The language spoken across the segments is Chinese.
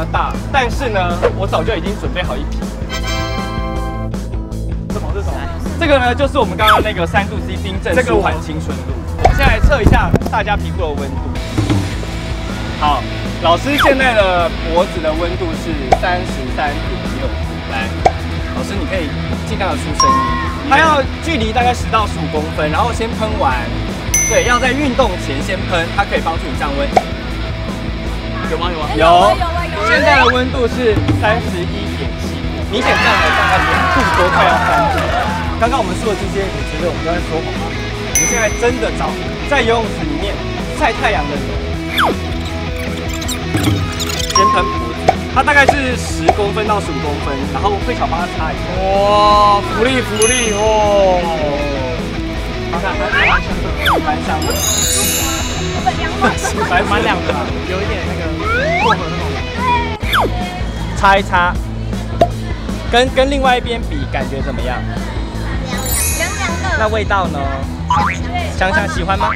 的大，但是呢，我早就已经准备好一批。什么？这是什么？这个呢，就是我们刚刚那个3度 C 冰镇舒缓青春露。我们先来测一下大家皮肤的温度。好，老师现在的脖子的温度是33.6度。来，老师你可以尽量的出声音。它要距离大概10到15公分，然后先喷完。对，要在运动前先喷，它可以帮助你降温。有吗？有吗？有。现在的温度是31.7，明显降了大概2度多，快要3度。刚刚我们说的这些，你觉得我们都在说谎吗？我们现在真的找在游泳池里面晒太阳的人，先喷脖子，它大概是10公分到15公分，然后慧巧帮他擦一下。哇，福利哦！看，蛮香的，蛮凉的，有一点那个薄荷那种。擦一擦，跟另外一边比，感觉怎么样？凉凉的。那味道呢？香香，喜欢吗？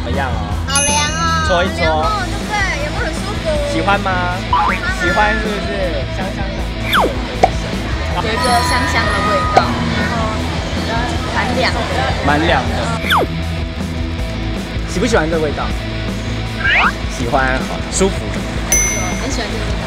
怎么样哦？好凉哦。搓一搓，对不对？有没有很舒服？喜欢吗？喜欢是不是？香香的。有一个香香的味道，然后蛮凉的。蛮凉的。喜不喜欢这个味道？喜欢，好，舒服。很喜欢这个味道。